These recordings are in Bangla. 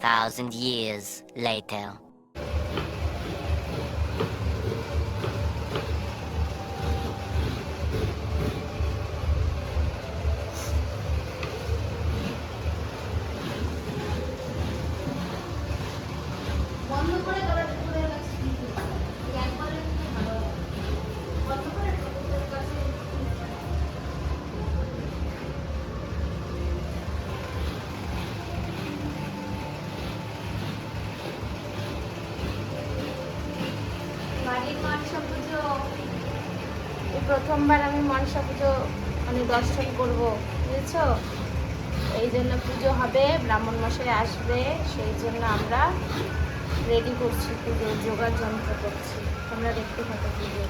2,000 years later. প্রথমবার আমি মনসা পুজো মানে দর্শন করব, বুঝেছো? এই জন্য পুজো হবে, ব্রাহ্মণ মশাই আসবে, সেই জন্য আমরা রেডি করছি, পুজোর জোগাড় যন্ত্র করছি। তোমরা দেখতে থাকো পুজো।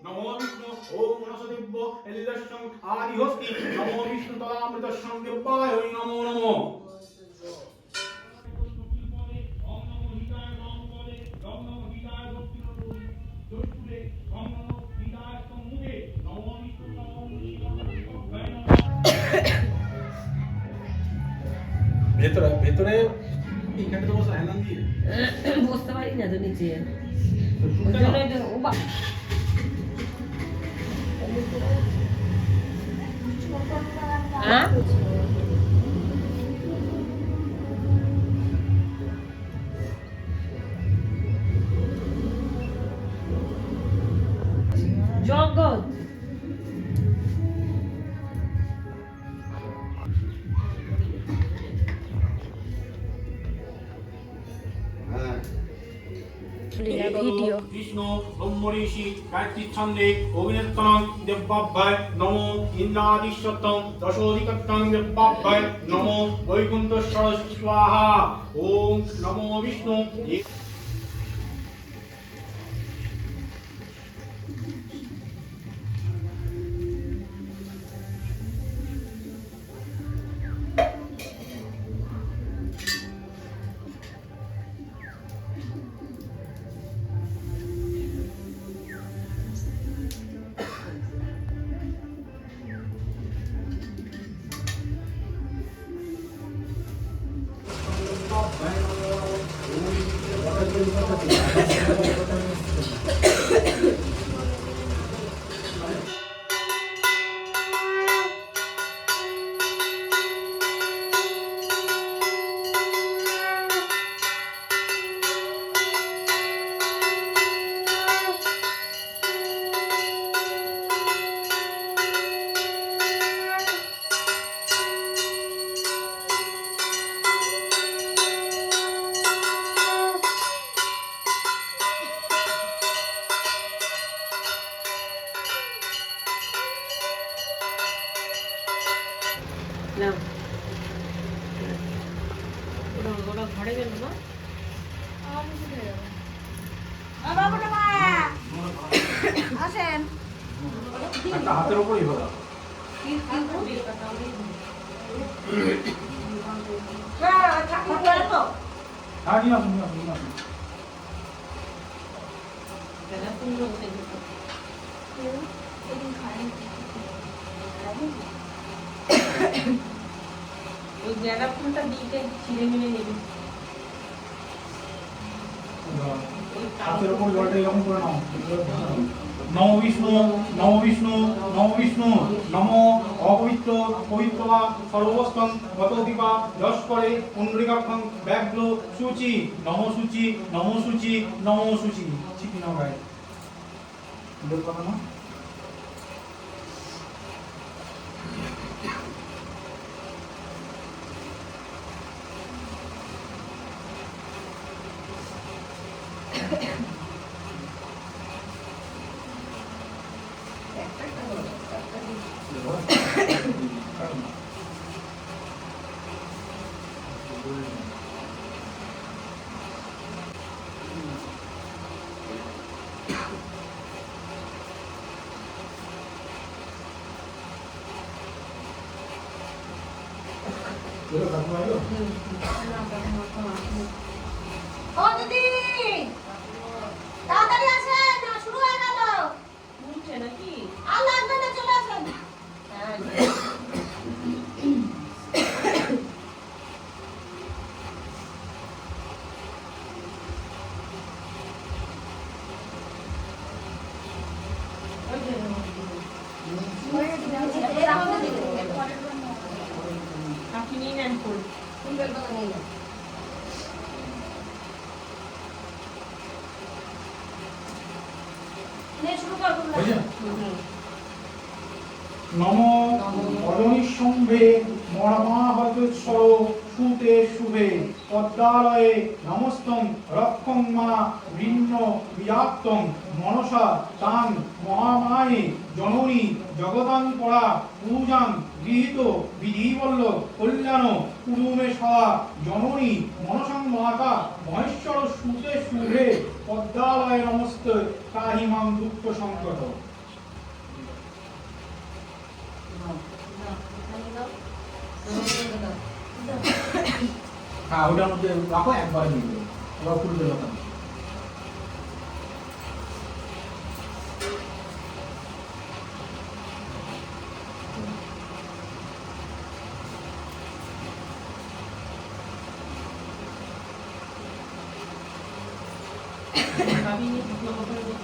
नमो विष्णु ओम मनसदेव्य एल्लस्यं आदिहस्ति नमो विष्णु तदामृतस्यं देवाय नमो नमो ভেতরে ভেতরে এইখানে তো বসে হেলান দিয়ে বসতে পারি না তো নিচে জগৎ ভিডিও কৃষ্ণ ব্রহ্মঋষি গায়ত্রী ছন্দে অভিনেত্রং দেবাভ্যায় নমো ইন্দ্রাদিশ্বতং দশোধিকত্তং দেবাভ্যায় নমো বৈকুণ্ঠস্বর স্বাহা ওম নমো বিষ্ণু না ওরা ঘরে গেল না হাতের উপরই হলো হ্যাঁ নিয়ে আসুন নিয়ে আসুন নিয়ে আসুন ওই জায়গা ফুলটা দিকে ছিঁড়ে মিলে নেবে হাতের উপর জলটা এরকম করে নাও নম বিষ্ণু নম বিষ্ণু নম বিষ্ণু নম অপবিত্র পবিত্রবা সর্বস্তং গতদিবা যশ করে পুণ্ডরিকাক্ষং ব্যাঘ্র সূচি নম সূচি নম সূচি নম সূচি চিকি নাও গায়ে বল কথা না এলো কাকিমা এলো? ও দিদি তাড়াতাড়ি আসেন, শুরু হয়ে গেল। উঠছে নাকি? আর লাগবে না, চলে আসেন। ওই যে, আপনি নিয়ে নেন ফুল। শুরু করবো। বুঝলেন? নম অজনিসম্ভে মর্মাহতস্বর সুতে শুভে পদ্মালয়ে নমস্তং রক্ষং মা বৃন্ন বিয়াক্তং মনসা তাং মহামায়ে জননী জগতাং পরা পূজাং গৃহীত বিধিবল্ল কল্যাণ কুরুমে সদা জননী মনসং মাতা মহেশ্বর সুতে শুভে পদ্মালয়ে নমস্তে কাহিমাং দুঃখ সংকট। হ্যাঁ, ওটার মধ্যে রাখো, একবারে নিয়ে দেবো, এবার ফুল দেবো না। ভাবি নিয়ে শুকনো করে দেবো।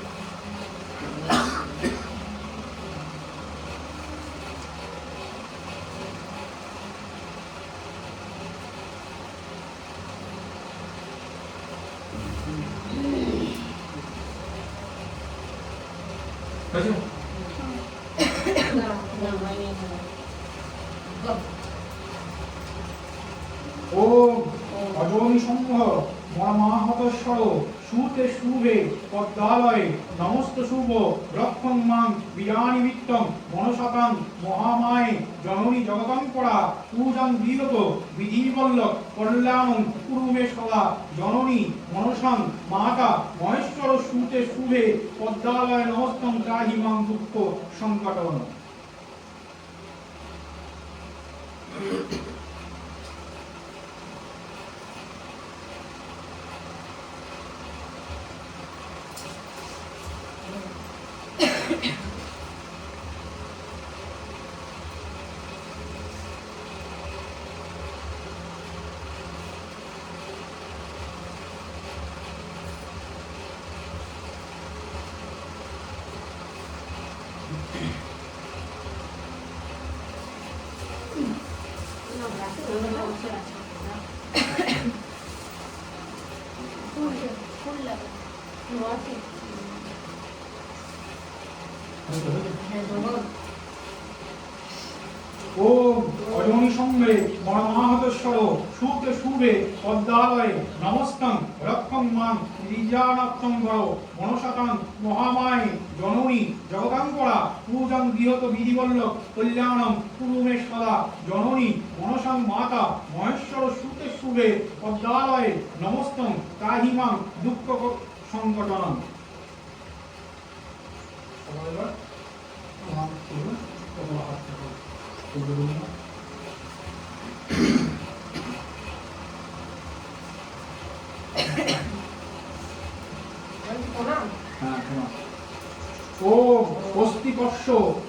হয়েছে? না, হয়নি। ওম অজনিসম্ভ মর্মাহতস্বর সুতে শুভে পদ্মালয়ে নমস্ত শুভ রক্ষং মাং বিরানিমিত্তং মনসাতাং মহামায়ে জননী জগতাং পরা পূজাং গৃহীত বিধিবল্লভ কল্যাণং কুরুমে সদা জননী মনসাং মাতা মহেশ্বর সুতে শুভে পদ্মালয়ে নমস্তং ত্রাহি মাং দুঃখ সংকটন। ওম অজনিসম্ভে মর্মাহতস্বর সুতে শুভে পদ্মালয়ে নমস্তং রক্ষং মাং রিজানাত্তং বর মনসাতাং মহামায়ে জননী জগতাং পরা পূজাং গৃহীত বিধিবল্লভ কল্যাণং কুরুমে সদা জননী মনসাং মাতা মহেশ্বর সুতে শুভে পদ্মালয়ে নমস্তং ত্রাহি মাং দুঃখ সংকটনং। ওম অস্তিকস্য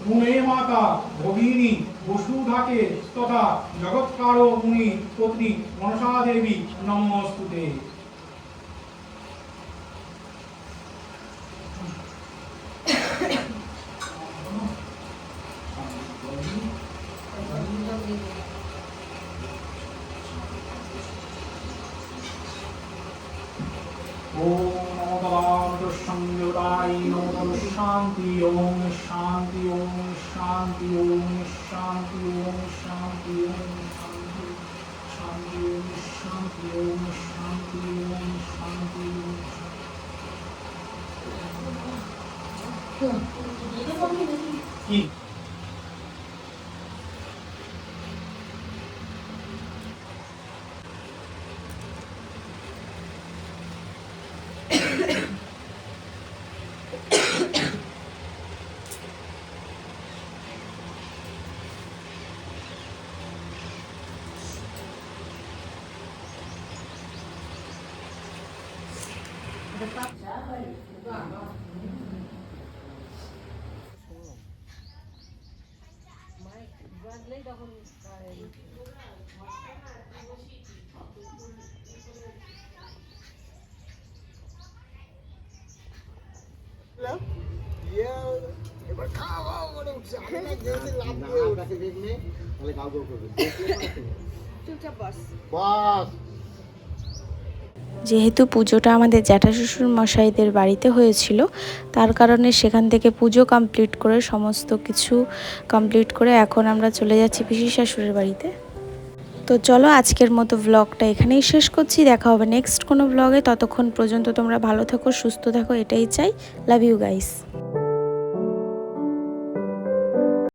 মুনে মাতা ভগিনী বসুধাকে তথা জগৎকারো মুনি পত্নী মনসা দেবী নমস্তুতে। ओम नमो संयुताय नमो शांति ओम शांति ओम शांति ओम शांति ओम शांति ओम शांति ओम शांति ओम शांति ओम शांति ओम की এবার খাওয়া করে উঠছে আমি না গেছি লাভ দিয়ে ওটাকে দেখলে তাহলে গাও গাও করবে চুপচাপ বস। বাস যেহেতু পুজোটা আমাদের জ্যাঠা শ্বশুর মশাইদের বাড়িতে হয়েছিল, তার কারণে সেখান থেকে পুজো কমপ্লিট করে সমস্ত কিছু কমপ্লিট করে এখন আমরা চলে যাচ্ছি পিসি শাশুড়ির বাড়িতে। তো চলো আজকের মতো ব্লগটা এখানেই শেষ করছি। দেখা হবে নেক্সট কোনো ব্লগে। ততক্ষণ পর্যন্ত তোমরা ভালো থাকো, সুস্থ থাকো, এটাই চাই। Love you guys.